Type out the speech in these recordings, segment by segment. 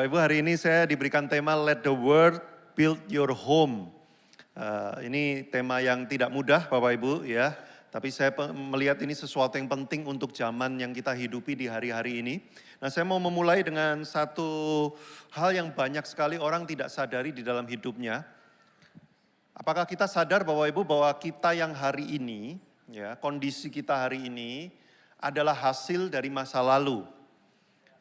Bapak Ibu, hari ini saya diberikan tema Let the Word Build Your Home. Ini tema yang tidak mudah Bapak Ibu ya, tapi saya melihat ini sesuatu yang penting untuk zaman yang kita hidupi di hari-hari ini. Nah, saya mau memulai dengan satu hal yang banyak sekali orang tidak sadari di dalam hidupnya. Apakah kita sadar Bapak Ibu bahwa kita yang hari ini, ya, kondisi kita hari ini adalah hasil dari masa lalu.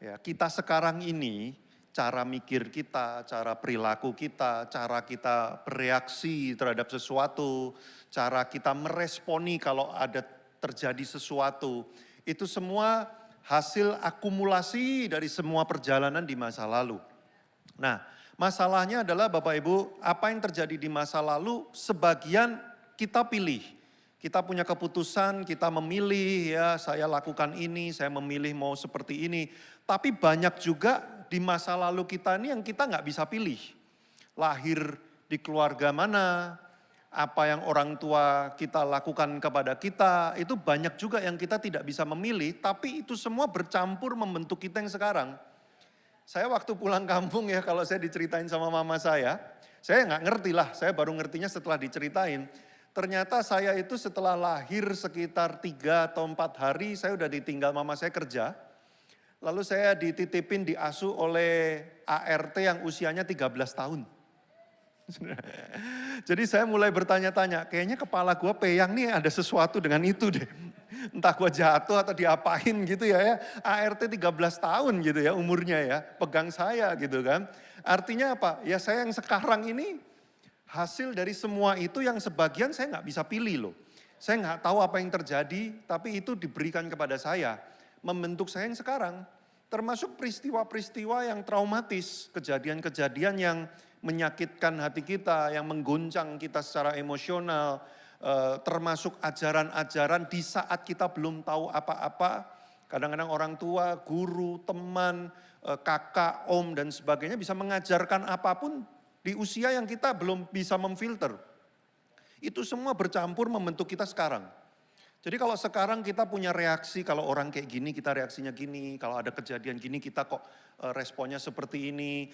Ya, kita sekarang ini, cara mikir kita, cara perilaku kita, cara kita bereaksi terhadap sesuatu, cara kita meresponi kalau ada terjadi sesuatu, itu semua hasil akumulasi dari semua perjalanan di masa lalu. Nah, masalahnya adalah Bapak Ibu, apa yang terjadi di masa lalu sebagian kita pilih. Kita punya keputusan, kita memilih ya, saya lakukan ini, saya memilih mau seperti ini. Tapi banyak juga di masa lalu kita ini yang kita nggak bisa pilih. Lahir di keluarga mana, apa yang orang tua kita lakukan kepada kita, itu banyak juga yang kita tidak bisa memilih, tapi itu semua bercampur membentuk kita yang sekarang. Saya waktu pulang kampung ya, kalau saya diceritain sama mama saya nggak ngerti lah, saya baru ngertinya setelah diceritain. Ternyata saya itu setelah lahir sekitar 3 atau 4 hari, saya udah ditinggal mama saya kerja. Lalu saya dititipin, diasuh oleh ART yang usianya 13 tahun. Jadi saya mulai bertanya-tanya, kayaknya kepala gua peyang nih ada sesuatu dengan itu deh. Entah gua jatuh atau diapain gitu ya. ART 13 tahun gitu ya umurnya ya, pegang saya gitu kan. Artinya apa? Ya saya yang sekarang ini hasil dari semua itu yang sebagian saya nggak bisa pilih loh. Saya nggak tahu apa yang terjadi, tapi itu diberikan kepada saya. Membentuk saya yang sekarang. Termasuk peristiwa-peristiwa yang traumatis, kejadian-kejadian yang menyakitkan hati kita, yang mengguncang kita secara emosional, termasuk ajaran-ajaran di saat kita belum tahu apa-apa. Kadang-kadang orang tua, guru, teman, kakak, om dan sebagainya bisa mengajarkan apapun di usia yang kita belum bisa memfilter. Itu semua bercampur membentuk kita sekarang. Jadi kalau sekarang kita punya reaksi, kalau orang kayak gini kita reaksinya gini, kalau ada kejadian gini kita kok responnya seperti ini.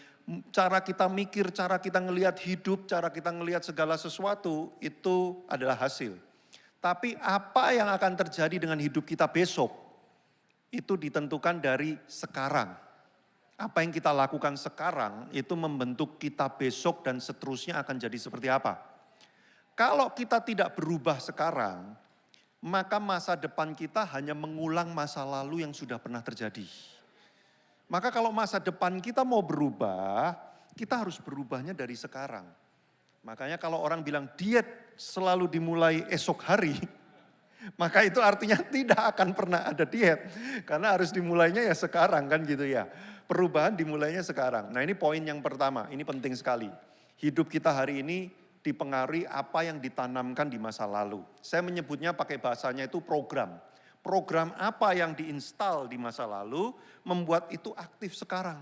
Cara kita mikir, cara kita ngelihat hidup, cara kita ngelihat segala sesuatu itu adalah hasil. Tapi apa yang akan terjadi dengan hidup kita besok, itu ditentukan dari sekarang. Apa yang kita lakukan sekarang itu membentuk kita besok dan seterusnya akan jadi seperti apa. Kalau kita tidak berubah sekarang, maka masa depan kita hanya mengulang masa lalu yang sudah pernah terjadi. Maka kalau masa depan kita mau berubah, kita harus berubahnya dari sekarang. Makanya kalau orang bilang diet selalu dimulai esok hari, maka itu artinya tidak akan pernah ada diet. Karena harus dimulainya ya sekarang kan gitu ya. Perubahan dimulainya sekarang. Nah ini poin yang pertama, ini penting sekali. Hidup kita hari ini dipengaruhi apa yang ditanamkan di masa lalu. Saya menyebutnya pakai bahasanya itu program. Program apa yang diinstal di masa lalu membuat itu aktif sekarang.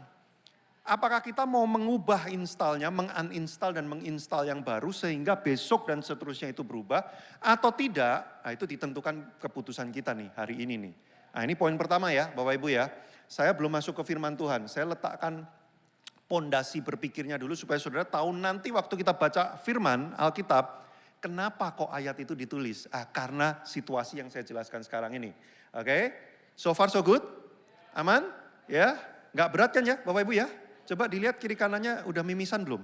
Apakah kita mau mengubah installnya, menguninstall dan menginstal yang baru sehingga besok dan seterusnya itu berubah atau tidak, nah itu ditentukan keputusan kita nih hari ini nih. Nah ini poin pertama ya Bapak Ibu ya. Saya belum masuk ke firman Tuhan, saya letakkan pondasi berpikirnya dulu supaya saudara tahu nanti waktu kita baca firman Alkitab, kenapa kok ayat itu ditulis? Karena situasi yang saya jelaskan sekarang ini. Oke, so far so good? Aman? Ya, nggak berat kan ya Bapak Ibu ya? Coba dilihat kiri kanannya udah mimisan belum?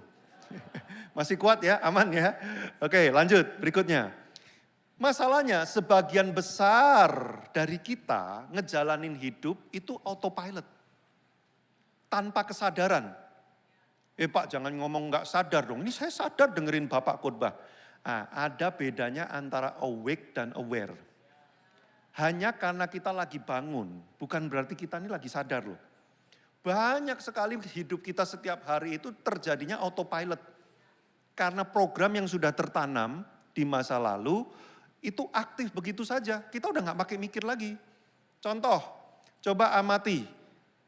Masih kuat ya, aman ya? Oke lanjut berikutnya. Masalahnya sebagian besar dari kita ngejalanin hidup itu autopilot. Tanpa kesadaran. Pak jangan ngomong gak sadar dong, ini saya sadar dengerin Bapak khotbah. Ada bedanya antara awake dan aware. Hanya karena kita lagi bangun, bukan berarti kita ini lagi sadar loh. Banyak sekali hidup kita setiap hari itu terjadinya autopilot. Karena program yang sudah tertanam di masa lalu, itu aktif begitu saja, kita udah gak pakai mikir lagi. Contoh, coba amati,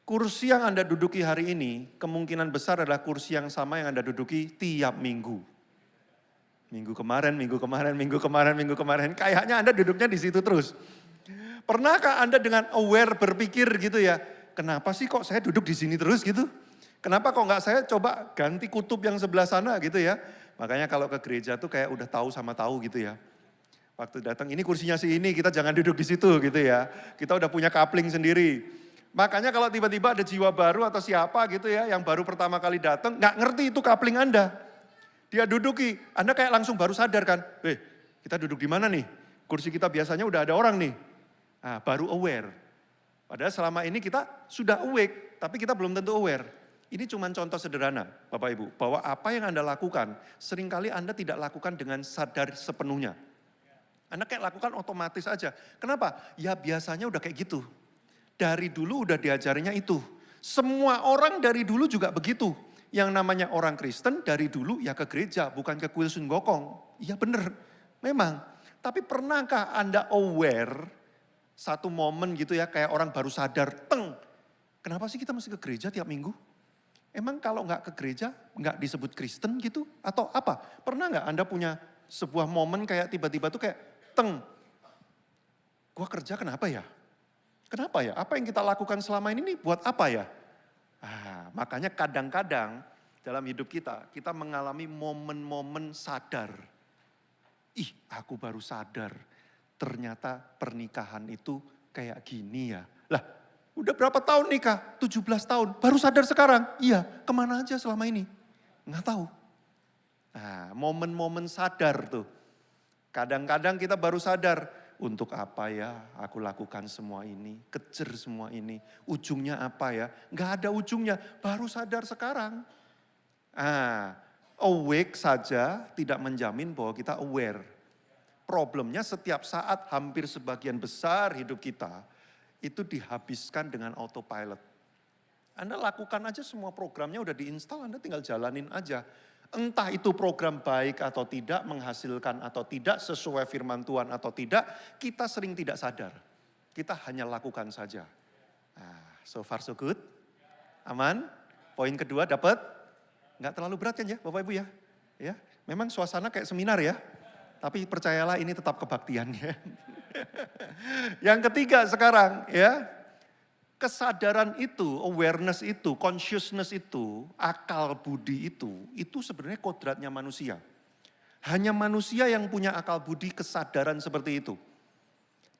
kursi yang Anda duduki hari ini, kemungkinan besar adalah kursi yang sama yang Anda duduki tiap minggu. Minggu kemarin, kayaknya Anda duduknya di situ terus. Pernahkah Anda dengan aware berpikir gitu ya, kenapa sih kok saya duduk di sini terus gitu? Kenapa kok nggak saya coba ganti kutub yang sebelah sana gitu ya. Makanya kalau ke gereja tuh kayak udah tahu sama tahu gitu ya. Waktu datang ini kursinya si ini, kita jangan duduk di situ gitu ya. Kita udah punya kapling sendiri. Makanya kalau tiba-tiba ada jiwa baru atau siapa gitu ya, yang baru pertama kali datang, nggak ngerti itu kapling Anda. Dia duduki, Anda kayak langsung baru sadar kan, kita duduk di mana nih? Kursi kita biasanya udah ada orang nih. Nah, baru aware. Padahal selama ini kita sudah awake, tapi kita belum tentu aware. Ini cuma contoh sederhana, Bapak Ibu, bahwa apa yang Anda lakukan, seringkali Anda tidak lakukan dengan sadar sepenuhnya. Anda kayak lakukan otomatis aja. Kenapa? Ya biasanya udah kayak gitu. Dari dulu udah diajarinya itu. Semua orang dari dulu juga begitu. Yang namanya orang Kristen dari dulu ya ke gereja, bukan ke kuil Sun Gokong. Iya bener, memang. Tapi pernahkah Anda aware satu momen gitu ya, kayak orang baru sadar, kenapa sih kita mesti ke gereja tiap minggu? Emang kalau nggak ke gereja, nggak disebut Kristen gitu? Atau apa? Pernah nggak Anda punya sebuah momen kayak tiba-tiba tuh kayak, gua kerja kenapa ya? Kenapa ya? Apa yang kita lakukan selama ini nih buat apa ya? Makanya kadang-kadang dalam hidup kita mengalami momen-momen sadar. Aku baru sadar, ternyata pernikahan itu kayak gini ya. Lah, udah berapa tahun nikah? 17 tahun, baru sadar sekarang. Iya, kemana aja selama ini? Nggak tahu. Momen-momen sadar tuh. Kadang-kadang kita baru sadar, untuk apa ya aku lakukan semua ini, kejar semua ini, ujungnya apa ya? Nggak ada ujungnya, baru sadar sekarang. Awake saja tidak menjamin bahwa kita aware. Problemnya setiap saat hampir sebagian besar hidup kita itu dihabiskan dengan autopilot. Anda lakukan aja semua programnya udah diinstal, Anda tinggal jalanin aja. Entah itu program baik atau tidak, menghasilkan atau tidak, sesuai firman Tuhan atau tidak, kita sering tidak sadar. Kita hanya lakukan saja. So far so good. Aman? Poin kedua dapat? Nggak terlalu berat kan ya Bapak Ibu ya? Ya, memang suasana kayak seminar ya. Tapi percayalah ini tetap kebaktiannya. Yang ketiga sekarang ya. Kesadaran itu, awareness itu, consciousness itu, akal budi itu sebenarnya kodratnya manusia. Hanya manusia yang punya akal budi kesadaran seperti itu.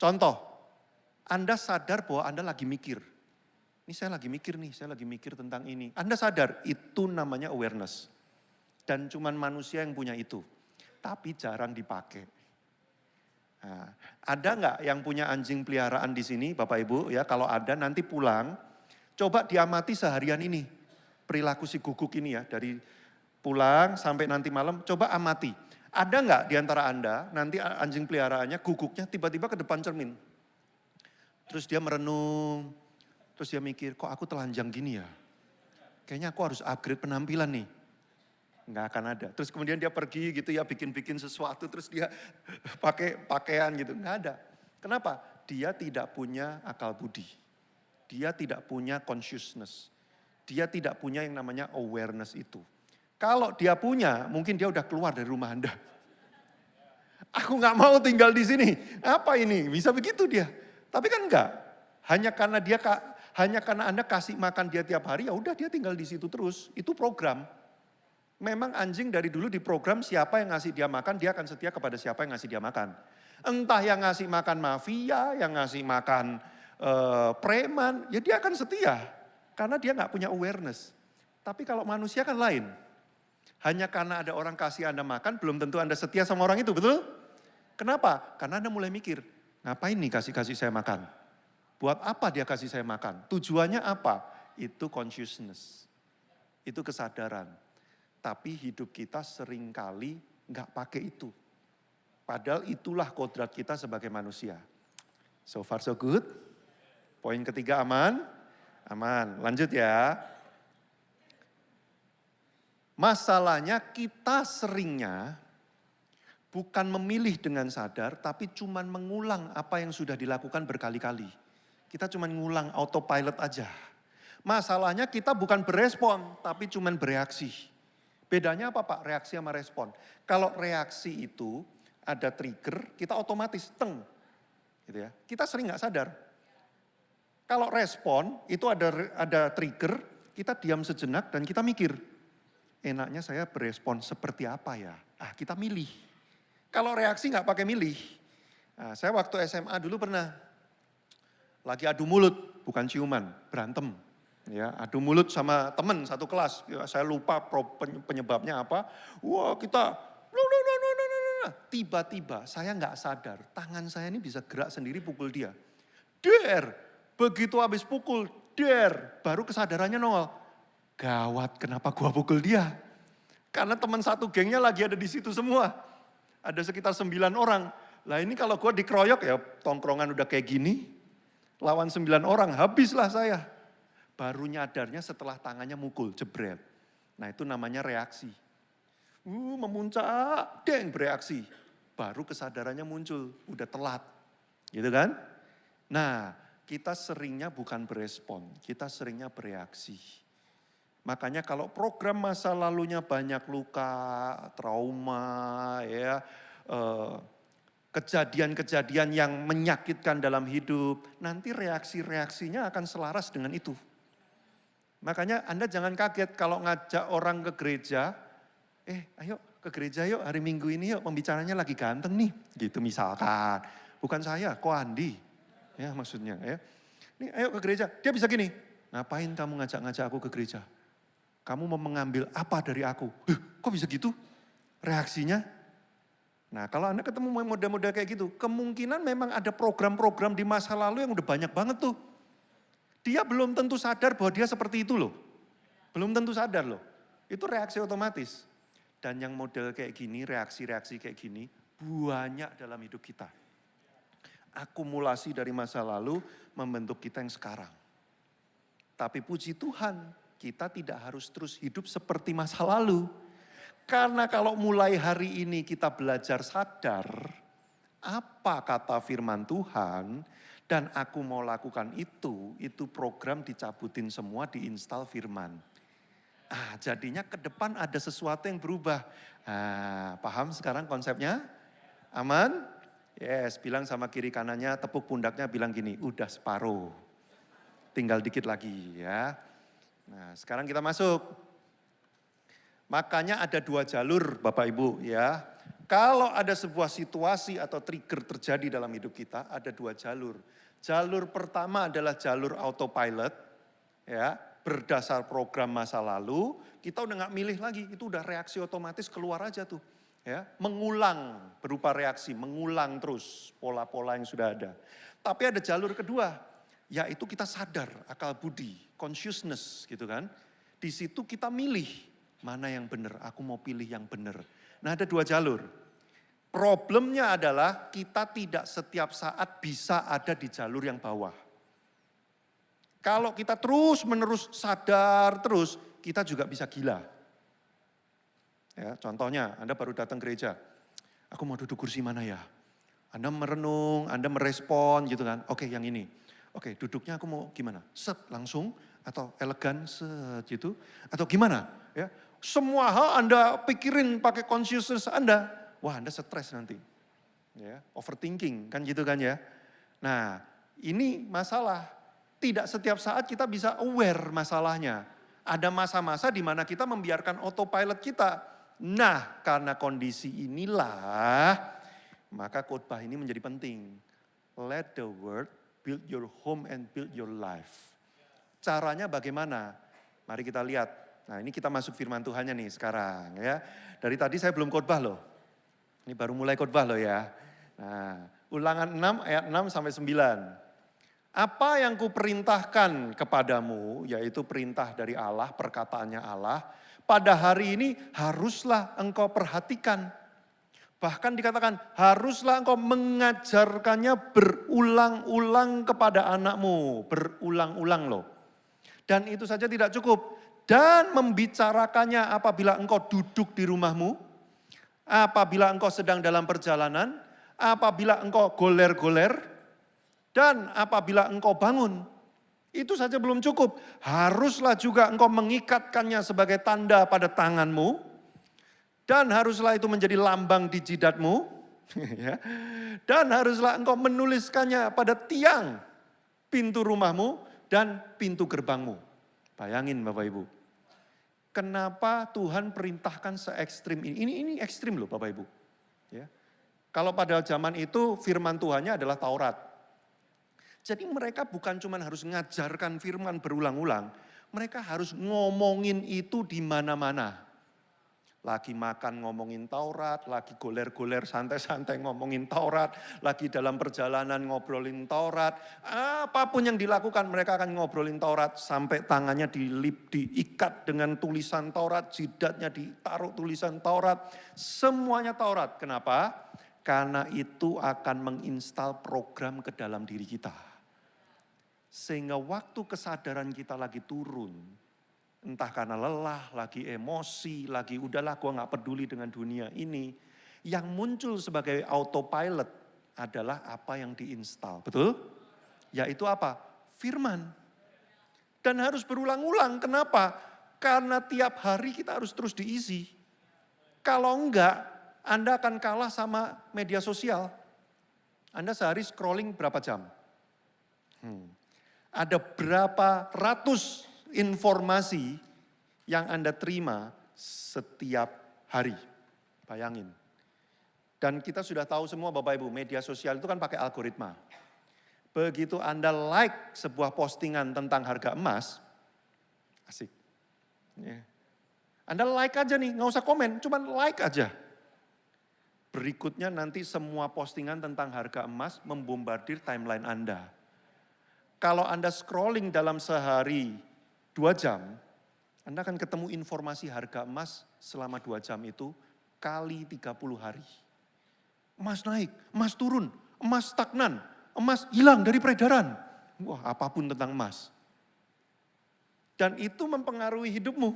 Contoh, Anda sadar bahwa Anda lagi mikir. Ini saya lagi mikir tentang ini. Anda sadar, itu namanya awareness. Dan cuman manusia yang punya itu. Tapi jarang dipakai. Ada nggak yang punya anjing peliharaan di sini Bapak Ibu ya, kalau ada nanti pulang coba diamati seharian ini perilaku si guguk ini ya, dari pulang sampai nanti malam coba amati. Ada nggak di antara Anda nanti anjing peliharaannya guguknya tiba-tiba ke depan cermin, terus dia merenung, terus dia mikir kok aku telanjang gini ya, kayaknya aku harus upgrade penampilan nih. Nggak akan ada. Terus kemudian dia pergi gitu ya, bikin-bikin sesuatu, terus dia pakai pakaian gitu. Nggak ada. Kenapa? Dia tidak punya akal budi. Dia tidak punya consciousness. Dia tidak punya yang namanya awareness itu. Kalau dia punya, mungkin dia udah keluar dari rumah Anda. Aku nggak mau tinggal di sini. Apa ini? Bisa begitu dia. Tapi kan enggak. Hanya karena Anda kasih makan dia tiap hari, ya udah dia tinggal di situ terus. Itu program. Memang anjing dari dulu diprogram siapa yang ngasih dia makan, dia akan setia kepada siapa yang ngasih dia makan. Entah yang ngasih makan mafia, yang ngasih makan preman, ya dia akan setia. Karena dia nggak punya awareness. Tapi kalau manusia kan lain. Hanya karena ada orang kasih Anda makan, belum tentu Anda setia sama orang itu, betul? Kenapa? Karena Anda mulai mikir, ngapain nih kasih saya makan? Buat apa dia kasih saya makan? Tujuannya apa? Itu consciousness. Itu kesadaran. Tapi hidup kita seringkali nggak pakai itu. Padahal itulah kodrat kita sebagai manusia. So far so good. Poin ketiga aman? Aman. Lanjut ya. Masalahnya kita seringnya bukan memilih dengan sadar, tapi cuman mengulang apa yang sudah dilakukan berkali-kali. Kita cuman ngulang autopilot aja. Masalahnya kita bukan berespon, tapi cuman bereaksi. Bedanya apa Pak? Reaksi sama respon. Kalau reaksi itu ada trigger, kita otomatis gitu ya. Kita sering nggak sadar. Kalau respon itu ada trigger, kita diam sejenak dan kita mikir, enaknya saya berespon seperti apa ya? Kita milih. Kalau reaksi nggak pakai milih. Saya waktu SMA dulu pernah lagi adu mulut, bukan ciuman, berantem. Ya, adu mulut sama teman satu kelas. Ya, saya lupa penyebabnya apa. Wah, kita tiba-tiba saya nggak sadar, tangan saya ini bisa gerak sendiri pukul dia. Der, begitu habis pukul, baru kesadarannya nongol. Gawat, kenapa gua pukul dia? Karena teman satu gengnya lagi ada di situ semua. Ada sekitar 9 orang. Lah ini kalau gua dikeroyok ya tongkrongan udah kayak gini. Lawan 9 orang, habislah saya. Baru nyadarnya setelah tangannya mukul, jebret. Nah itu namanya reaksi. Memuncak, bereaksi. Baru kesadarannya muncul, udah telat. Gitu kan? Nah, kita seringnya bukan berespon, kita seringnya bereaksi. Makanya kalau program masa lalunya banyak luka, trauma, ya, kejadian-kejadian yang menyakitkan dalam hidup, nanti reaksi-reaksinya akan selaras dengan itu. Makanya Anda jangan kaget kalau ngajak orang ke gereja, ayo ke gereja yuk hari Minggu ini yuk, pembicaranya lagi ganteng nih, gitu misalkan. Bukan saya, kok Andi. Ya maksudnya ya. Nih ayo ke gereja. Dia bisa gini, ngapain kamu ngajak-ngajak aku ke gereja? Kamu mau mengambil apa dari aku? Kok bisa gitu? Reaksinya. Nah kalau Anda ketemu model-model kayak gitu, kemungkinan memang ada program-program di masa lalu yang udah banyak banget tuh. Dia belum tentu sadar bahwa dia seperti itu loh. Belum tentu sadar loh. Itu reaksi otomatis. Dan yang model kayak gini, reaksi-reaksi kayak gini, banyak dalam hidup kita. Akumulasi dari masa lalu membentuk kita yang sekarang. Tapi puji Tuhan, kita tidak harus terus hidup seperti masa lalu. Karena kalau mulai hari ini kita belajar sadar, apa kata firman Tuhan, dan aku mau lakukan itu program dicabutin semua, diinstal firman. Jadinya ke depan ada sesuatu yang berubah. Paham sekarang konsepnya? Aman? Yes, bilang sama kiri kanannya, tepuk pundaknya, bilang gini, udah separuh. Tinggal dikit lagi ya. Nah sekarang kita masuk. Makanya ada 2 jalur Bapak Ibu ya. Kalau ada sebuah situasi atau trigger terjadi dalam hidup kita, ada 2 jalur. Jalur pertama adalah jalur autopilot, ya, berdasar program masa lalu, kita udah gak milih lagi, itu udah reaksi otomatis keluar aja tuh. Ya, mengulang berupa reaksi, mengulang terus pola-pola yang sudah ada. Tapi ada jalur kedua, yaitu kita sadar, akal budi, consciousness gitu kan. Di situ kita milih mana yang benar, aku mau pilih yang benar. Nah ada 2 jalur. Problemnya adalah kita tidak setiap saat bisa ada di jalur yang bawah. Kalau kita terus menerus sadar terus, kita juga bisa gila. Ya, contohnya Anda baru datang gereja, aku mau duduk kursi mana ya? Anda merenung, Anda merespon gitu kan, oke yang ini. Oke duduknya aku mau gimana? Set langsung atau elegan set gitu. Atau gimana? Ya, semua hal Anda pikirin pakai consciousness Anda, wah Anda stres nanti. Ya, overthinking kan gitu kan ya. Nah ini masalah, tidak setiap saat kita bisa aware masalahnya. Ada masa-masa di mana kita membiarkan autopilot kita. Nah karena kondisi inilah, maka khotbah ini menjadi penting. Let the word build your home and build your life. Caranya bagaimana? Mari kita lihat. Nah ini kita masuk firman Tuhannya nih sekarang ya. Dari tadi saya belum khotbah loh. Ini baru mulai khotbah loh ya. Nah, Ulangan 6 ayat 6 sampai 9. Apa yang kuperintahkan kepadamu, yaitu perintah dari Allah, perkataannya Allah, pada hari ini haruslah engkau perhatikan. Bahkan dikatakan haruslah engkau mengajarkannya berulang-ulang kepada anakmu. Berulang-ulang loh. Dan itu saja tidak cukup. Dan membicarakannya apabila engkau duduk di rumahmu, apabila engkau sedang dalam perjalanan, apabila engkau goler-goler, dan apabila engkau bangun. Itu saja belum cukup. Haruslah juga engkau mengikatkannya sebagai tanda pada tanganmu. Dan haruslah itu menjadi lambang di jidatmu. Dan haruslah engkau menuliskannya pada tiang pintu rumahmu dan pintu gerbangmu. Bayangin Bapak Ibu. Kenapa Tuhan perintahkan se-ekstrim ini? Ini ekstrim loh Bapak Ibu. Ya. Kalau pada zaman itu firman Tuhannya adalah Taurat. Jadi mereka bukan cuma harus ngajarkan firman berulang-ulang, mereka harus ngomongin itu di mana-mana. Lagi makan ngomongin Taurat, lagi goler-goler santai-santai ngomongin Taurat, lagi dalam perjalanan ngobrolin Taurat. Apapun yang dilakukan mereka akan ngobrolin Taurat sampai tangannya diikat dengan tulisan Taurat, jidatnya ditaruh tulisan Taurat, semuanya Taurat. Kenapa? Karena itu akan menginstal program ke dalam diri kita. Sehingga waktu kesadaran kita lagi turun, entah karena lelah, lagi emosi, lagi udahlah gue gak peduli dengan dunia ini. Yang muncul sebagai autopilot adalah apa yang diinstal, betul? Yaitu apa? Firman. Dan harus berulang-ulang, kenapa? Karena tiap hari kita harus terus diisi. Kalau enggak, Anda akan kalah sama media sosial. Anda sehari scrolling berapa jam? Ada berapa ratus informasi yang Anda terima setiap hari. Bayangin. Dan kita sudah tahu semua Bapak Ibu, media sosial itu kan pakai algoritma. Begitu Anda like sebuah postingan tentang harga emas, asik. Ya. Anda like aja nih, nggak usah komen, cuman like aja. Berikutnya nanti semua postingan tentang harga emas membombardir timeline Anda. Kalau Anda scrolling dalam sehari 2 jam, Anda akan ketemu informasi harga emas selama 2 jam itu kali 30 hari. Emas naik, emas turun, emas stagnan, emas hilang dari peredaran. Wah, apapun tentang emas. Dan itu mempengaruhi hidupmu.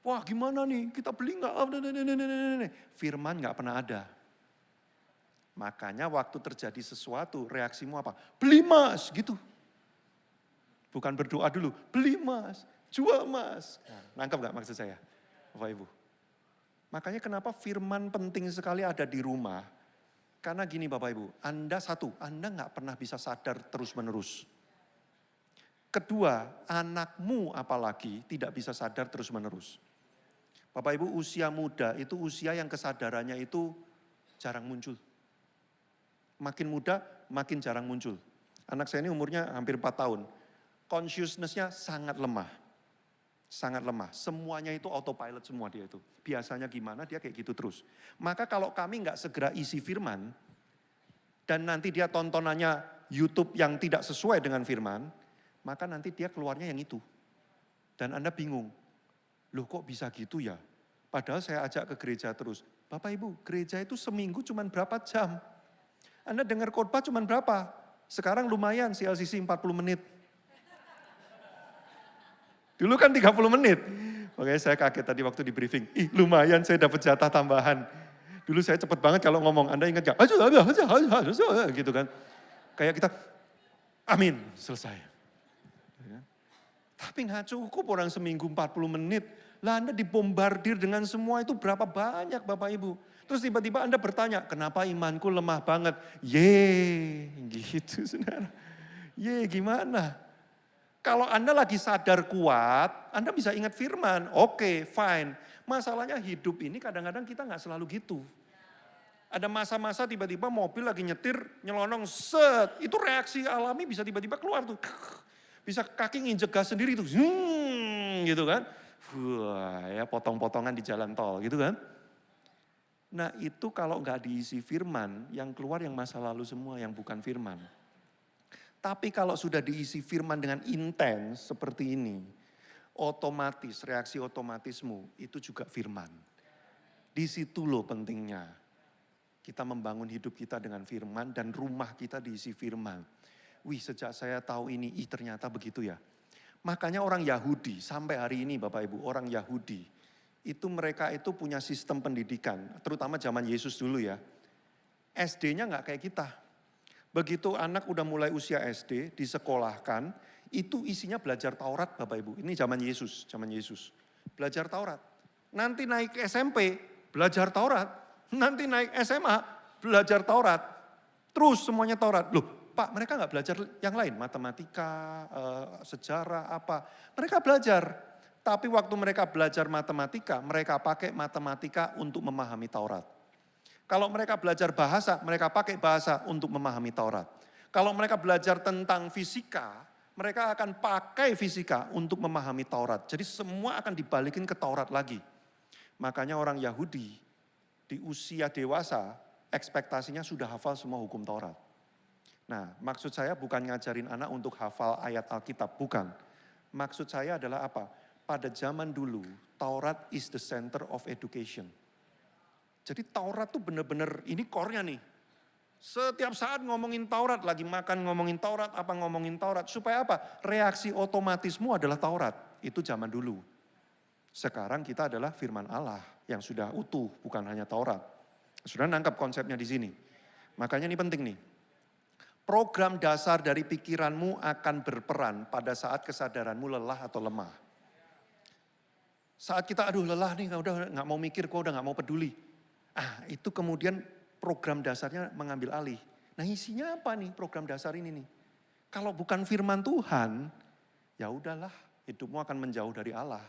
Wah, gimana nih? Kita beli enggak? Firman enggak pernah ada. Makanya waktu terjadi sesuatu, reaksimu apa? Beli emas, gitu. Bukan berdoa dulu, beli emas, jual emas. Nangkep gak maksud saya, Bapak Ibu? Makanya kenapa firman penting sekali ada di rumah. Karena gini Bapak Ibu, Anda gak pernah bisa sadar terus menerus. Kedua, anakmu apalagi tidak bisa sadar terus menerus. Bapak Ibu, usia muda itu usia yang kesadarannya itu jarang muncul. Makin muda, makin jarang muncul. Anak saya ini umurnya hampir 4 tahun. Consciousness-nya sangat lemah. Sangat lemah. Semuanya itu autopilot semua dia itu. Biasanya gimana, dia kayak gitu terus. Maka kalau kami nggak segera isi firman, dan nanti dia tontonannya YouTube yang tidak sesuai dengan firman, maka nanti dia keluarnya yang itu. Dan Anda bingung. Loh kok bisa gitu ya? Padahal saya ajak ke gereja terus. Bapak Ibu, gereja itu seminggu cuma berapa jam? Anda dengar khotbah cuma berapa? Sekarang lumayan CLCC 40 menit. Dulu kan 30 menit. Makanya saya kaget tadi waktu di briefing. Ih lumayan saya dapat jatah tambahan. Dulu saya cepet banget kalau ngomong. Anda ingat gak? Gitu kan. Kayak kita, amin, selesai. Tapi gak cukup orang seminggu 40 menit. Lah Anda dibombardir dengan semua itu berapa banyak Bapak Ibu. Terus tiba-tiba Anda bertanya, kenapa imanku lemah banget? Gitu saudara. Gimana? Kalau Anda lagi sadar kuat, Anda bisa ingat firman. Oke, fine. Masalahnya hidup ini kadang-kadang kita gak selalu gitu. Ada masa-masa tiba-tiba mobil lagi nyetir, nyelonong, set. Itu reaksi alami bisa tiba-tiba keluar tuh. Bisa kaki nginjek gas sendiri tuh. Gitu kan. Wah, ya potong-potongan di jalan tol gitu kan. Nah itu kalau nggak diisi firman, yang keluar yang masa lalu semua yang bukan firman. Tapi kalau sudah diisi firman dengan intens seperti ini, otomatis reaksi otomatismu itu juga firman. Di situ loh pentingnya. Kita membangun hidup kita dengan firman dan rumah kita diisi firman. Wih sejak saya tahu ini, ternyata begitu ya. Makanya orang Yahudi sampai hari ini Bapak Ibu, orang Yahudi. Itu mereka itu punya sistem pendidikan, terutama zaman Yesus dulu ya. SD-nya nggak kayak kita. Begitu anak udah mulai usia SD, disekolahkan, itu isinya belajar Taurat Bapak Ibu. Ini zaman Yesus, Belajar Taurat. Nanti naik SMP, belajar Taurat. Nanti naik SMA, belajar Taurat. Terus semuanya Taurat. Loh, Pak mereka nggak belajar yang lain, matematika, sejarah, apa. Mereka belajar. Tapi waktu mereka belajar matematika, mereka pakai matematika untuk memahami Taurat. Kalau mereka belajar bahasa, mereka pakai bahasa untuk memahami Taurat. Kalau mereka belajar tentang fisika, mereka akan pakai fisika untuk memahami Taurat. Jadi semua akan dibalikin ke Taurat lagi. Makanya orang Yahudi di usia dewasa, ekspektasinya sudah hafal semua hukum Taurat. Nah, maksud saya bukan ngajarin anak untuk hafal ayat Alkitab, bukan. Maksud saya adalah apa? Pada zaman dulu, Taurat is the center of education. Jadi Taurat tuh benar-benar, ini core-nya nih. Setiap saat ngomongin Taurat, lagi makan ngomongin Taurat, apa ngomongin Taurat. Supaya apa? Reaksi otomatismu adalah Taurat. Itu zaman dulu. Sekarang kita adalah firman Allah yang sudah utuh, bukan hanya Taurat. Sudah nangkap konsepnya di sini. Makanya ini penting nih. Program dasar dari pikiranmu akan berperan pada saat kesadaranmu lelah atau lemah. Saat kita aduh lelah nih, udah nggak mau mikir, kok udah nggak mau peduli. Itu kemudian program dasarnya mengambil alih. Nah isinya apa nih program dasar ini nih? Kalau bukan firman Tuhan, ya udahlah hidupmu akan menjauh dari Allah.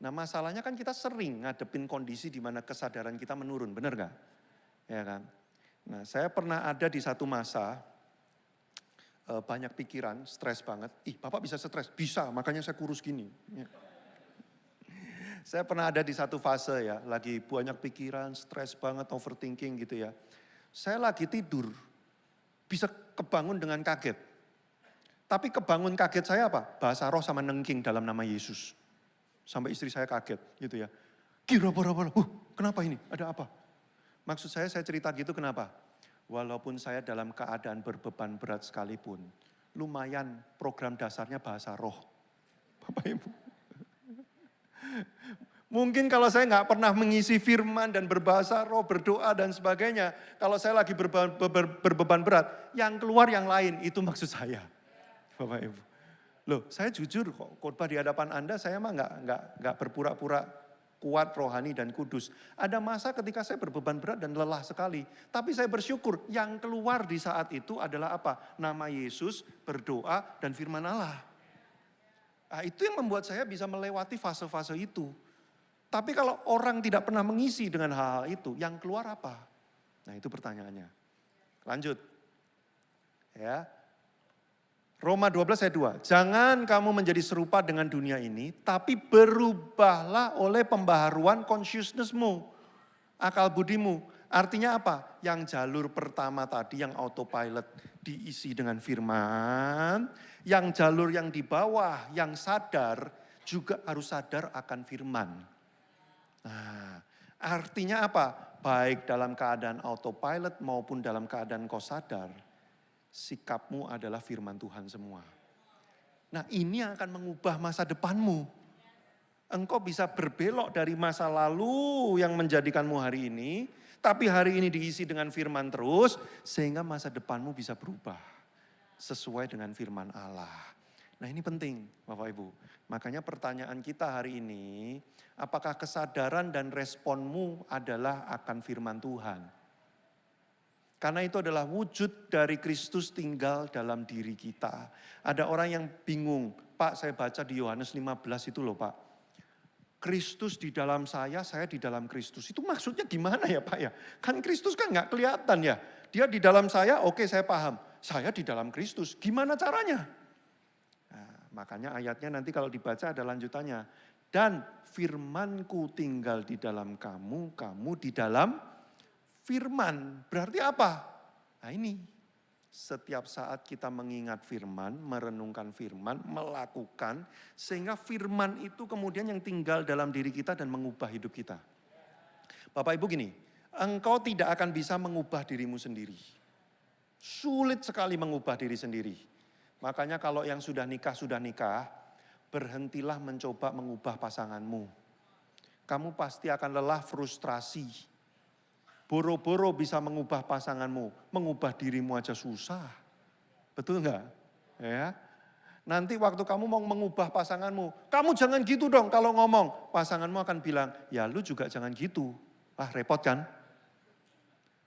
Nah masalahnya kan kita sering ngadepin kondisi di mana kesadaran kita menurun, benar gak? Ya kan? Nah saya pernah ada di satu masa, banyak pikiran, stres banget. Bapak bisa stres? Bisa, makanya saya kurus gini. Ya. Saya pernah ada di satu fase ya, lagi banyak pikiran, stres banget, overthinking gitu ya. Saya lagi tidur, bisa kebangun dengan kaget. Tapi kebangun kaget saya apa? Bahasa roh sama nengking dalam nama Yesus. Sampai istri saya kaget gitu ya. Kenapa ini? Ada apa? Maksud saya cerita gitu kenapa? Walaupun saya dalam keadaan berbeban berat sekalipun, lumayan program dasarnya bahasa roh. Bapak Ibu. Mungkin kalau saya nggak pernah mengisi firman dan berbahasa roh, berdoa dan sebagainya. Kalau saya lagi berbeban berat, yang keluar yang lain, itu maksud saya. Bapak Ibu. Loh saya jujur kok, khotbah di hadapan Anda saya mah nggak berpura-pura kuat, rohani dan kudus. Ada masa ketika saya berbeban berat dan lelah sekali. Tapi saya bersyukur yang keluar di saat itu adalah apa? Nama Yesus, berdoa dan firman Allah. Nah, itu yang membuat saya bisa melewati fase-fase itu. Tapi kalau orang tidak pernah mengisi dengan hal-hal itu, yang keluar apa? Nah itu pertanyaannya. Lanjut. Ya. Roma 12 ayat 2. Jangan kamu menjadi serupa dengan dunia ini, tapi berubahlah oleh pembaharuan consciousness-mu, akal budimu. Artinya apa? Yang jalur pertama tadi yang autopilot diisi dengan firman, yang jalur yang di bawah yang sadar juga harus sadar akan firman. Nah, artinya apa? Baik dalam keadaan autopilot maupun dalam keadaan kau sadar, sikapmu adalah firman Tuhan semua. Nah ini yang akan mengubah masa depanmu. Engkau bisa berbelok dari masa lalu yang menjadikanmu hari ini, tapi hari ini diisi dengan firman terus, sehingga masa depanmu bisa berubah sesuai dengan firman Allah. Nah ini penting Bapak Ibu. Makanya pertanyaan kita hari ini, apakah kesadaran dan responmu adalah akan firman Tuhan? Karena itu adalah wujud dari Kristus tinggal dalam diri kita. Ada orang yang bingung, Pak saya baca di Yohanes 15 itu loh Pak. Kristus di dalam saya di dalam Kristus. Itu maksudnya gimana ya Pak ya? Kan Kristus kan gak kelihatan ya. Dia di dalam saya, oke saya paham. Saya di dalam Kristus, gimana caranya? Nah, makanya ayatnya nanti kalau dibaca ada lanjutannya. Dan firmanku tinggal di dalam kamu, kamu di dalam firman. Berarti apa? Nah ini, setiap saat kita mengingat firman, merenungkan firman, melakukan, sehingga firman itu kemudian yang tinggal dalam diri kita dan mengubah hidup kita. Bapak Ibu gini, engkau tidak akan bisa mengubah dirimu sendiri. Sulit sekali mengubah diri sendiri. Makanya kalau yang sudah nikah, berhentilah mencoba mengubah pasanganmu. Kamu pasti akan lelah, frustrasi. Boro-boro bisa mengubah pasanganmu, mengubah dirimu aja susah. Betul enggak? Ya. Nanti waktu kamu mau mengubah pasanganmu, kamu jangan gitu dong kalau ngomong. Pasanganmu akan bilang, ya lu juga jangan gitu. Repot kan?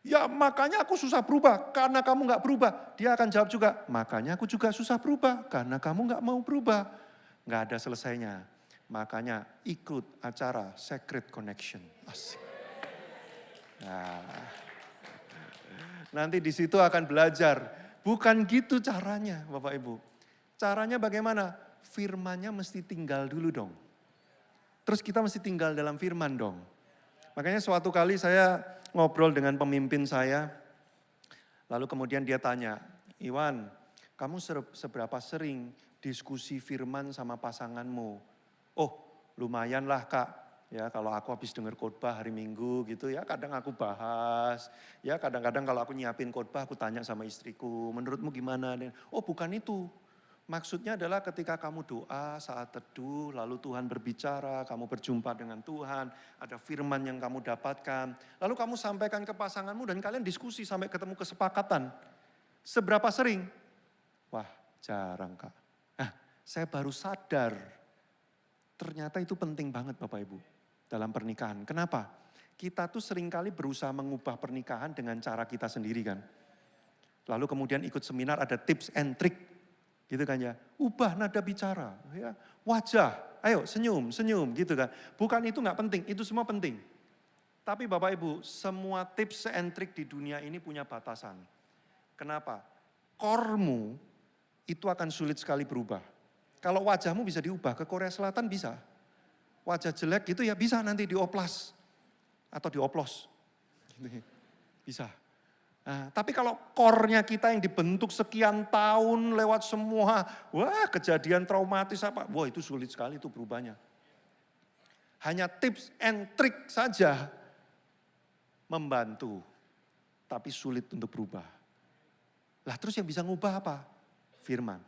Ya makanya aku susah berubah karena kamu nggak berubah. Dia akan jawab juga, makanya aku juga susah berubah karena kamu nggak mau berubah. Nggak ada selesainya. Makanya ikut acara Sacred Connection. Asik. Nah, nanti di situ akan belajar. Bukan gitu caranya Bapak Ibu. Caranya bagaimana? Firmannya mesti tinggal dulu dong. Terus kita mesti tinggal dalam firman dong. Makanya suatu kali saya ngobrol dengan pemimpin saya. Lalu kemudian dia tanya, Iwan, kamu seberapa sering diskusi firman sama pasanganmu? Oh, lumayan lah Kak. Ya kalau aku habis dengar khotbah hari Minggu gitu ya kadang aku bahas. Ya kadang-kadang kalau aku nyiapin khotbah aku tanya sama istriku, menurutmu gimana? Oh bukan itu. Maksudnya adalah ketika kamu doa saat teduh, lalu Tuhan berbicara, kamu berjumpa dengan Tuhan, ada firman yang kamu dapatkan. Lalu kamu sampaikan ke pasanganmu dan kalian diskusi sampai ketemu kesepakatan. Seberapa sering? Wah jarang Kak. Nah saya baru sadar, ternyata itu penting banget Bapak Ibu dalam pernikahan. Kenapa? Kita tuh seringkali berusaha mengubah pernikahan dengan cara kita sendiri kan. Lalu kemudian ikut seminar ada tips and trick. Gitu kan ya, ubah nada bicara, ya, wajah, ayo senyum, senyum gitu kan. Bukan itu nggak penting, itu semua penting. Tapi Bapak Ibu, semua tips and trick di dunia ini punya batasan. Kenapa? Kormu itu akan sulit sekali berubah. Kalau wajahmu bisa diubah, ke Korea Selatan bisa. Wajah jelek gitu ya bisa nanti dioplas atau dioplos. Bisa. Nah, tapi kalau core-nya kita yang dibentuk sekian tahun lewat semua, wah kejadian traumatis apa, wah itu sulit sekali itu berubahnya. Hanya tips and trick saja membantu, tapi sulit untuk berubah. Lah terus yang bisa ngubah apa? Firman.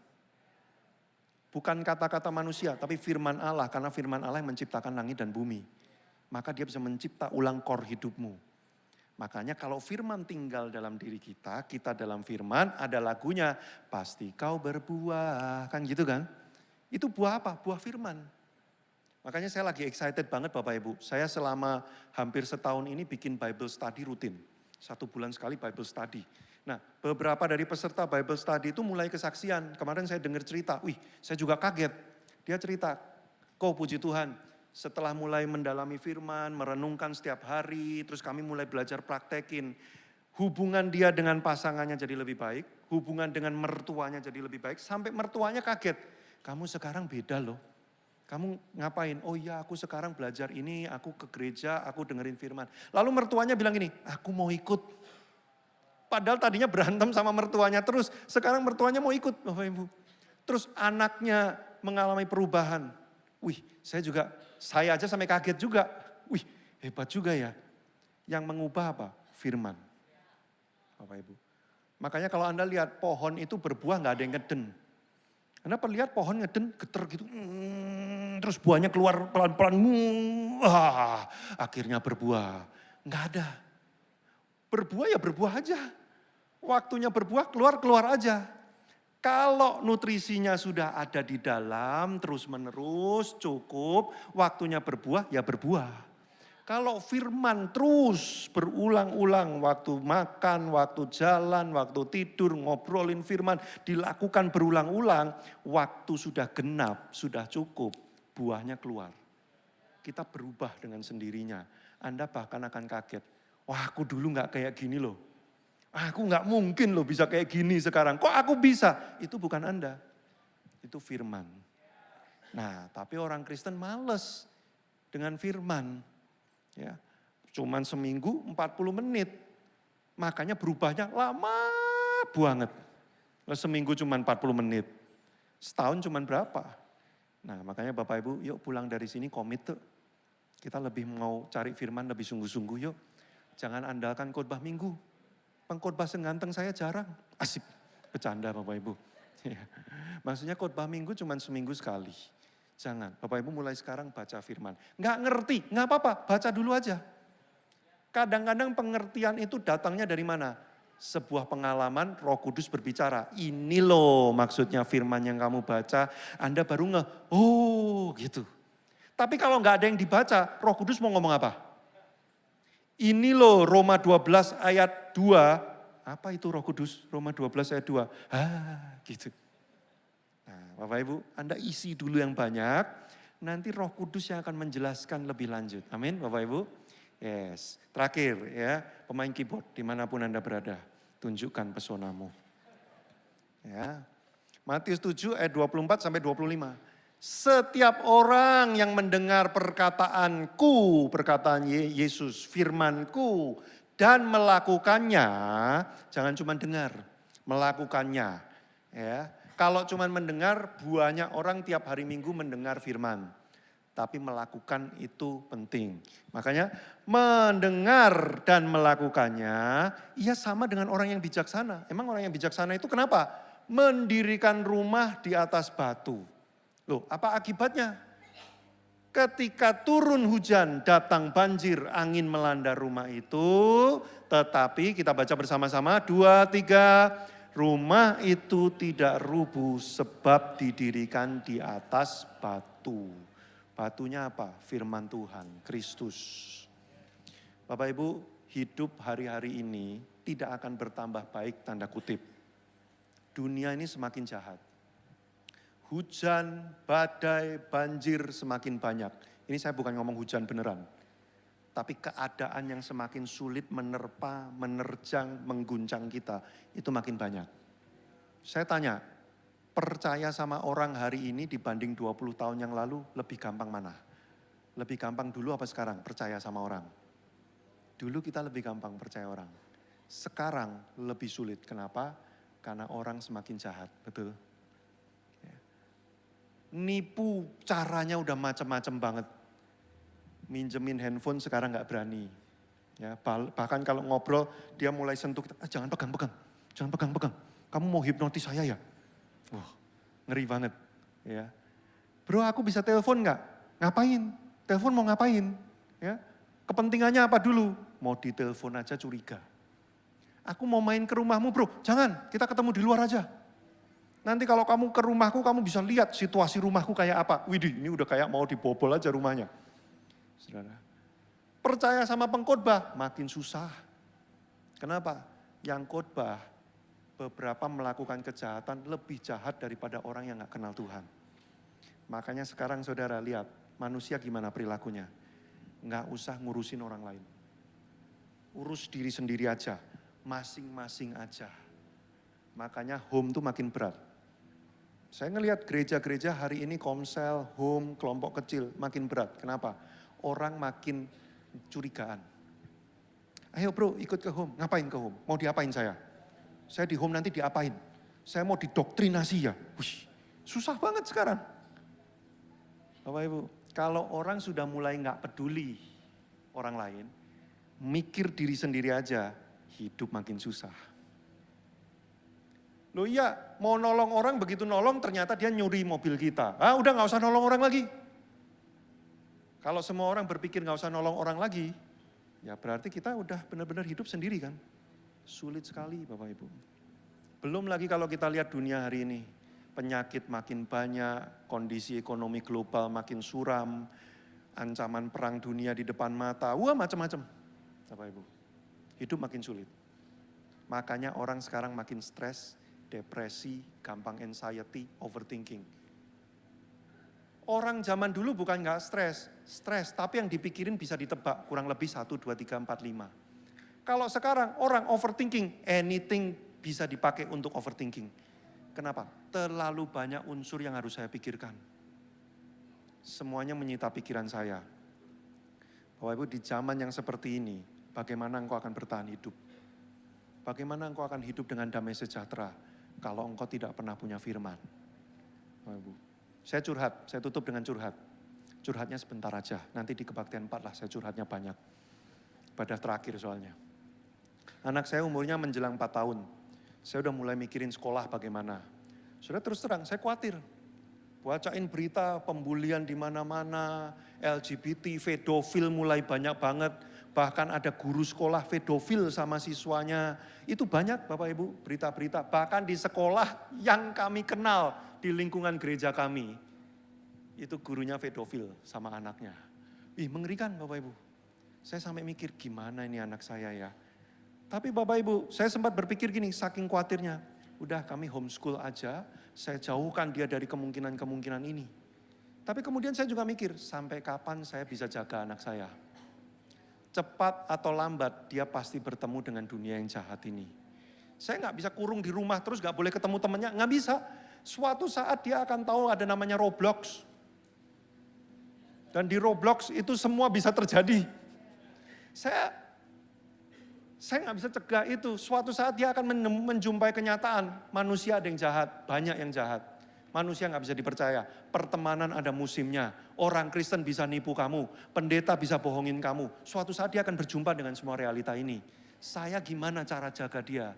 Bukan kata-kata manusia, tapi firman Allah, karena firman Allah yang menciptakan langit dan bumi. Maka dia bisa mencipta ulang core hidupmu. Makanya kalau firman tinggal dalam diri kita, kita dalam firman, ada lagunya, pasti kau berbuah, kan gitu kan? Itu buah apa? Buah firman. Makanya saya lagi excited banget Bapak Ibu. Saya selama hampir setahun ini bikin Bible study rutin. 1 bulan sekali Bible study. Nah beberapa dari peserta Bible study itu mulai kesaksian. Kemarin saya dengar cerita, wih saya juga kaget. Dia cerita, kok puji Tuhan. Setelah mulai mendalami firman, merenungkan setiap hari, terus kami mulai belajar praktekin. Hubungan dia dengan pasangannya jadi lebih baik, hubungan dengan mertuanya jadi lebih baik, sampai mertuanya kaget. Kamu sekarang beda loh. Kamu ngapain? Oh iya aku sekarang belajar ini, aku ke gereja, aku dengerin firman. Lalu mertuanya bilang gini, aku mau ikut. Padahal tadinya berantem sama mertuanya terus, sekarang mertuanya mau ikut Bapak Ibu. Terus anaknya mengalami perubahan. Wih saya aja sampai kaget juga. Wih hebat juga ya. Yang mengubah apa? Firman. Bapak Ibu. Makanya kalau Anda lihat pohon itu berbuah gak ada yang ngeden. Anda pernah lihat pohon ngeden geter gitu. Terus buahnya keluar pelan-pelan. Akhirnya berbuah. Gak ada. Berbuah ya berbuah aja. Waktunya berbuah keluar aja. Kalau nutrisinya sudah ada di dalam terus menerus cukup, waktunya berbuah ya berbuah. Kalau firman terus berulang-ulang waktu makan, waktu jalan, waktu tidur, ngobrolin firman, dilakukan berulang-ulang, waktu sudah genap, sudah cukup, buahnya keluar. Kita berubah dengan sendirinya. Anda bahkan akan kaget, wah aku dulu gak kayak gini loh. Aku gak mungkin loh bisa kayak gini sekarang. Kok aku bisa? Itu bukan Anda. Itu firman. Nah tapi orang Kristen males dengan firman. Ya, cuman seminggu 40 menit. Makanya berubahnya lama banget. Seminggu cuman 40 menit. Setahun cuman berapa? Nah makanya Bapak Ibu yuk pulang dari sini komit tuh. Kita lebih mau cari firman lebih sungguh-sungguh yuk. Jangan andalkan khotbah minggu. Pengkhotbah seganteng saya jarang. Asik, bercanda Bapak Ibu. Maksudnya khotbah minggu cuma seminggu sekali. Jangan, Bapak Ibu mulai sekarang baca firman. Nggak ngerti, nggak apa-apa, baca dulu aja. Kadang-kadang pengertian itu datangnya dari mana? Sebuah pengalaman Roh Kudus berbicara. Ini loh maksudnya firman yang kamu baca, Anda baru oh gitu. Tapi kalau nggak ada yang dibaca, Roh Kudus mau ngomong apa? Ini loh Roma 12 ayat 2, apa itu Roh Kudus? Roma 12 ayat 2. Gitu. Nah, Bapak Ibu, Anda isi dulu yang banyak, nanti Roh Kudus yang akan menjelaskan lebih lanjut. Amin, Bapak Ibu. Yes, terakhir ya, pemain keyboard dimanapun Anda berada, tunjukkan pesonamu. Ya, Matius 7 ayat 24 sampai 25. Setiap orang yang mendengar perkataanku, perkataan Yesus, firmanku, dan melakukannya, jangan cuma dengar, melakukannya. Ya, kalau cuma mendengar, banyak orang tiap hari Minggu mendengar firman. Tapi melakukan itu penting. Makanya mendengar dan melakukannya, ia sama dengan orang yang bijaksana. Emang orang yang bijaksana itu kenapa? Mendirikan rumah di atas batu. Loh, apa akibatnya? Ketika turun hujan, datang banjir, angin melanda rumah itu. Tetapi kita baca bersama-sama, 2, 3. Rumah itu tidak rubuh sebab didirikan di atas batu. Batunya apa? Firman Tuhan, Kristus. Bapak Ibu, hidup hari-hari ini tidak akan bertambah baik, tanda kutip. Dunia ini semakin jahat. Hujan, badai, banjir semakin banyak. Ini saya bukan ngomong hujan beneran. Tapi keadaan yang semakin sulit menerpa, menerjang, mengguncang kita, itu makin banyak. Saya tanya, percaya sama orang hari ini dibanding 20 tahun yang lalu lebih gampang mana? Lebih gampang dulu apa sekarang percaya sama orang? Dulu kita lebih gampang percaya orang. Sekarang lebih sulit. Kenapa? Karena orang semakin jahat, betul? Nipu caranya udah macam-macam banget. Minjemin handphone sekarang gak berani. Ya, bahkan kalau ngobrol dia mulai sentuh kita, jangan pegang-pegang, jangan pegang-pegang. Kamu mau hipnotis saya ya? Wah, ngeri banget. Ya, bro, aku bisa telepon gak? Ngapain? Telepon mau ngapain? Ya, kepentingannya apa dulu? Mau ditelepon aja curiga. Aku mau main ke rumahmu bro, jangan, kita ketemu di luar aja. Nanti kalau kamu ke rumahku, kamu bisa lihat situasi rumahku kayak apa. Widih, ini udah kayak mau dibobol aja rumahnya. Saudara, percaya sama pengkhotbah, makin susah. Kenapa? Yang khotbah beberapa melakukan kejahatan lebih jahat daripada orang yang gak kenal Tuhan. Makanya sekarang saudara lihat, manusia gimana perilakunya. Gak usah ngurusin orang lain. Urus diri sendiri aja, masing-masing aja. Makanya home tuh makin berat. Saya ngelihat gereja-gereja hari ini komsel, home, kelompok kecil makin berat. Kenapa? Orang makin curigaan. Ayo bro ikut ke home, ngapain ke home? Mau diapain saya? Saya di home nanti diapain? Saya mau didoktrinasi ya? Wih, susah banget sekarang. Bapak Ibu, kalau orang sudah mulai gak peduli orang lain, mikir diri sendiri aja, hidup makin susah. Loh iya, mau nolong orang, begitu nolong ternyata dia nyuri mobil kita. Udah gak usah nolong orang lagi. Kalau semua orang berpikir gak usah nolong orang lagi, ya berarti kita udah benar-benar hidup sendiri kan. Sulit sekali Bapak Ibu. Belum lagi kalau kita lihat dunia hari ini. Penyakit makin banyak, kondisi ekonomi global makin suram, ancaman perang dunia di depan mata, macam-macam. Bapak Ibu, hidup makin sulit. Makanya orang sekarang makin stres, depresi, gampang anxiety, overthinking. Orang zaman dulu bukan gak stres, tapi yang dipikirin bisa ditebak, kurang lebih 1, 2, 3, 4, 5. Kalau sekarang orang overthinking, anything bisa dipakai untuk overthinking. Kenapa? Terlalu banyak unsur yang harus saya pikirkan. Semuanya menyita pikiran saya. Bapak Ibu, di zaman yang seperti ini, bagaimana engkau akan bertahan hidup? Bagaimana engkau akan hidup dengan damai sejahtera kalau engkau tidak pernah punya firman? Saya curhat, saya tutup dengan curhat. Curhatnya sebentar aja, nanti di kebaktian 4 lah saya curhatnya banyak. Pada terakhir soalnya. Anak saya umurnya menjelang 4 tahun. Saya udah mulai mikirin sekolah bagaimana. Sudah terus terang, saya khawatir. Bacain berita pembulian di mana-mana, LGBT, pedofil mulai banyak banget. Bahkan ada guru sekolah pedofil sama siswanya. Itu banyak Bapak Ibu berita-berita. Bahkan di sekolah yang kami kenal di lingkungan gereja kami. Itu gurunya pedofil sama anaknya. Mengerikan Bapak Ibu. Saya sampai mikir gimana ini anak saya ya. Tapi Bapak Ibu, saya sempat berpikir gini, saking khawatirnya. Udah kami homeschool aja, saya jauhkan dia dari kemungkinan-kemungkinan ini. Tapi kemudian saya juga mikir, sampai kapan saya bisa jaga anak saya? Cepat atau lambat dia pasti bertemu dengan dunia yang jahat ini. Saya nggak bisa kurung di rumah terus nggak boleh ketemu temannya, nggak bisa. Suatu saat dia akan tahu ada namanya Roblox. Dan di Roblox itu semua bisa terjadi. Saya nggak bisa cegah itu. Suatu saat dia akan menjumpai kenyataan. Manusia ada yang jahat, banyak yang jahat. Manusia nggak bisa dipercaya. Pertemanan ada musimnya. Orang Kristen bisa nipu kamu. Pendeta bisa bohongin kamu. Suatu saat dia akan berjumpa dengan semua realita ini. Saya gimana cara jaga dia?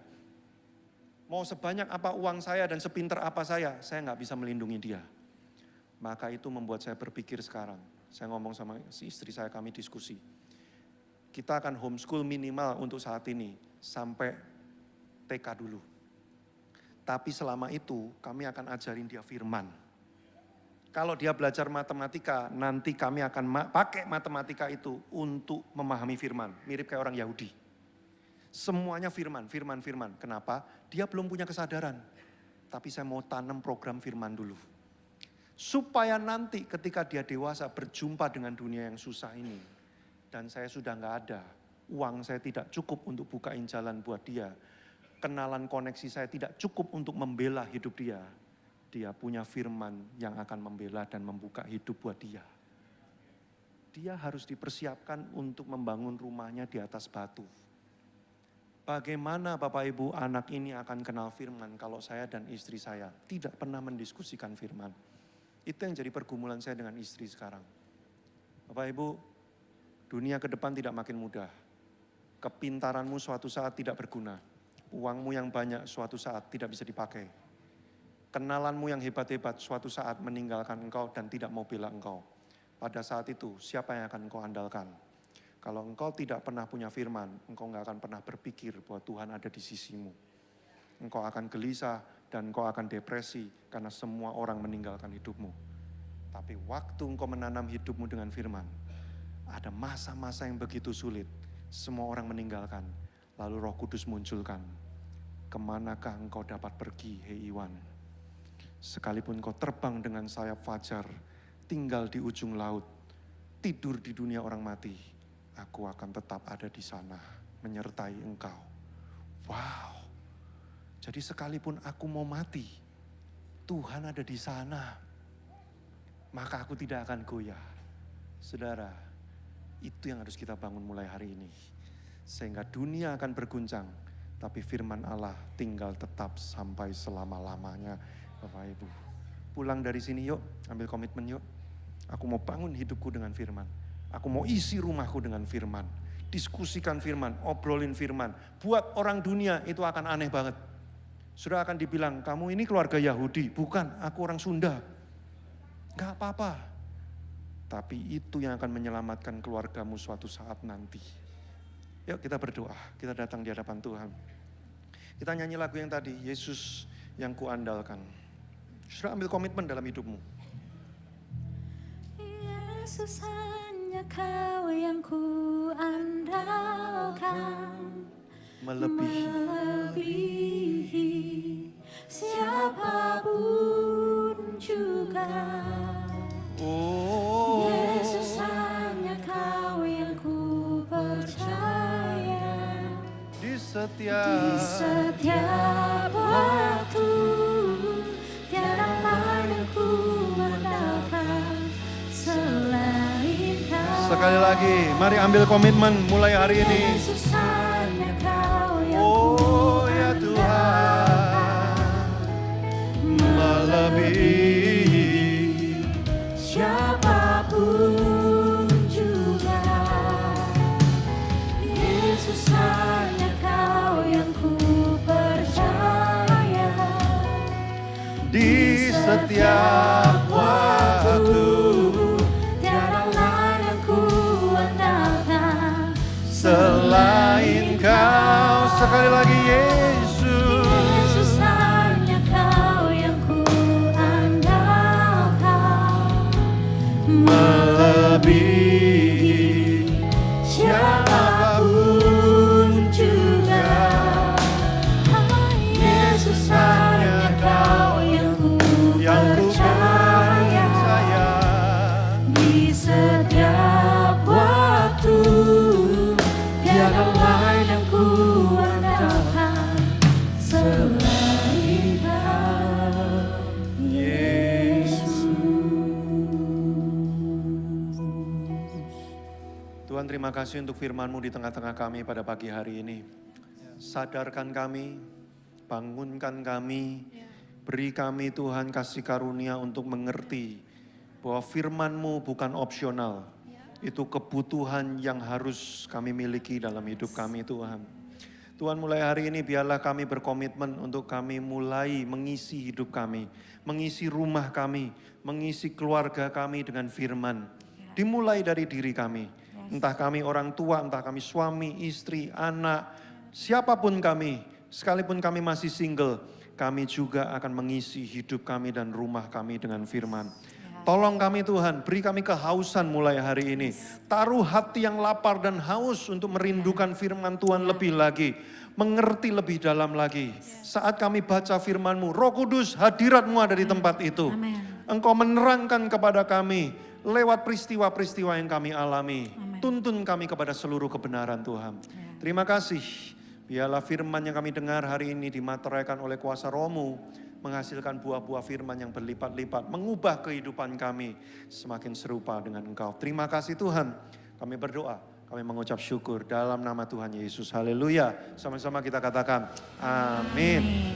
Mau sebanyak apa uang saya dan sepinter apa saya nggak bisa melindungi dia. Maka itu membuat saya berpikir sekarang. Saya ngomong sama istri saya, kami diskusi. Kita akan homeschool minimal untuk saat ini sampai TK dulu. Tapi selama itu kami akan ajarin dia firman. Kalau dia belajar matematika, nanti kami akan pakai matematika itu untuk memahami firman. Mirip kayak orang Yahudi. Semuanya firman. Kenapa? Dia belum punya kesadaran. Tapi saya mau tanam program firman dulu. Supaya nanti ketika dia dewasa berjumpa dengan dunia yang susah ini. Dan saya sudah nggak ada. Uang saya tidak cukup untuk bukain jalan buat dia. Kenalan koneksi saya tidak cukup untuk membela hidup dia. Dia punya firman yang akan membela dan membuka hidup buat dia. Dia harus dipersiapkan untuk membangun rumahnya di atas batu. Bagaimana Bapak Ibu anak ini akan kenal firman kalau saya dan istri saya tidak pernah mendiskusikan firman. Itu yang jadi pergumulan saya dengan istri sekarang. Bapak Ibu, dunia ke depan tidak makin mudah. Kepintaranmu suatu saat tidak berguna. Uangmu yang banyak suatu saat tidak bisa dipakai. Kenalanmu yang hebat-hebat suatu saat meninggalkan engkau dan tidak mau bela engkau. Pada saat itu siapa yang akan engkau andalkan? Kalau engkau tidak pernah punya firman, engkau gak akan pernah berpikir bahwa Tuhan ada di sisimu. Engkau akan gelisah dan engkau akan depresi karena semua orang meninggalkan hidupmu. Tapi waktu engkau menanam hidupmu dengan firman, ada masa-masa yang begitu sulit, semua orang meninggalkan, lalu Roh Kudus munculkan. Kemanakah engkau dapat pergi, hei Iwan? Sekalipun kau terbang dengan sayap fajar, tinggal di ujung laut, tidur di dunia orang mati, aku akan tetap ada di sana, menyertai engkau. Wow, jadi sekalipun aku mau mati, Tuhan ada di sana, maka aku tidak akan goyah. Saudara, itu yang harus kita bangun mulai hari ini. Sehingga dunia akan berguncang, tapi firman Allah tinggal tetap sampai selama-lamanya. Bapak Ibu, pulang dari sini yuk, ambil komitmen yuk. Aku mau bangun hidupku dengan firman. Aku mau isi rumahku dengan firman. Diskusikan firman, obrolin firman. Buat orang dunia itu akan aneh banget. Sudah akan dibilang, kamu ini keluarga Yahudi. Bukan, aku orang Sunda. Gak apa-apa. Tapi itu yang akan menyelamatkan keluargamu suatu saat nanti. Yuk kita berdoa, kita datang di hadapan Tuhan. Kita nyanyi lagu yang tadi, Yesus yang kuandalkan. Sudah ambil komitmen dalam hidupmu. Yesus hanya Kau yang kuandalkan, melebihi siapapun juga. Oh. Yesus hanya Kau yang ku percaya. Di setiap waktu, tiada lain yang ku andalkan selain Kau. Sekali lagi, mari ambil komitmen mulai hari ini. Yesus hanya Kau yang Oh ya Tuhan, melebihi siapapun juga. Yesus hanya Kau yang ku percaya. di setiap waktu, tiada lain yang ku andalkan selain Kau. Sekali lagi Yesus, Yesus hanya Kau yang ku andalkan, melebihi siapapun juga. terima kasih untuk firman-Mu di tengah-tengah kami pada pagi hari ini. Sadarkan kami, bangunkan kami, beri kami Tuhan kasih karunia untuk mengerti bahwa firman-Mu bukan opsional. Itu kebutuhan yang harus kami miliki dalam hidup kami Tuhan. Tuhan, mulai hari ini biarlah kami berkomitmen untuk kami mulai mengisi hidup kami, mengisi rumah kami, mengisi keluarga kami dengan firman. Dimulai dari diri kami. Entah kami orang tua, entah kami suami, istri, anak, siapapun kami, sekalipun kami masih single, kami juga akan mengisi hidup kami dan rumah kami dengan firman. Tolong kami Tuhan, beri kami kehausan mulai hari ini. Taruh hati yang lapar dan haus untuk merindukan firman Tuhan lebih lagi. Mengerti lebih dalam lagi. Saat kami baca firman-Mu, Roh Kudus, hadirat-Mu ada di tempat itu. Engkau menerangkan kepada kami lewat peristiwa-peristiwa yang kami alami. Tuntun kami kepada seluruh kebenaran Tuhan. Terima kasih. Biarlah firman yang kami dengar hari ini dimateraikan oleh kuasa Roh-Mu, menghasilkan buah-buah firman yang berlipat-lipat, mengubah kehidupan kami semakin serupa dengan Engkau. Terima kasih Tuhan. Kami berdoa, kami mengucap syukur dalam nama Tuhan Yesus. Haleluya. Sama-sama kita katakan amin.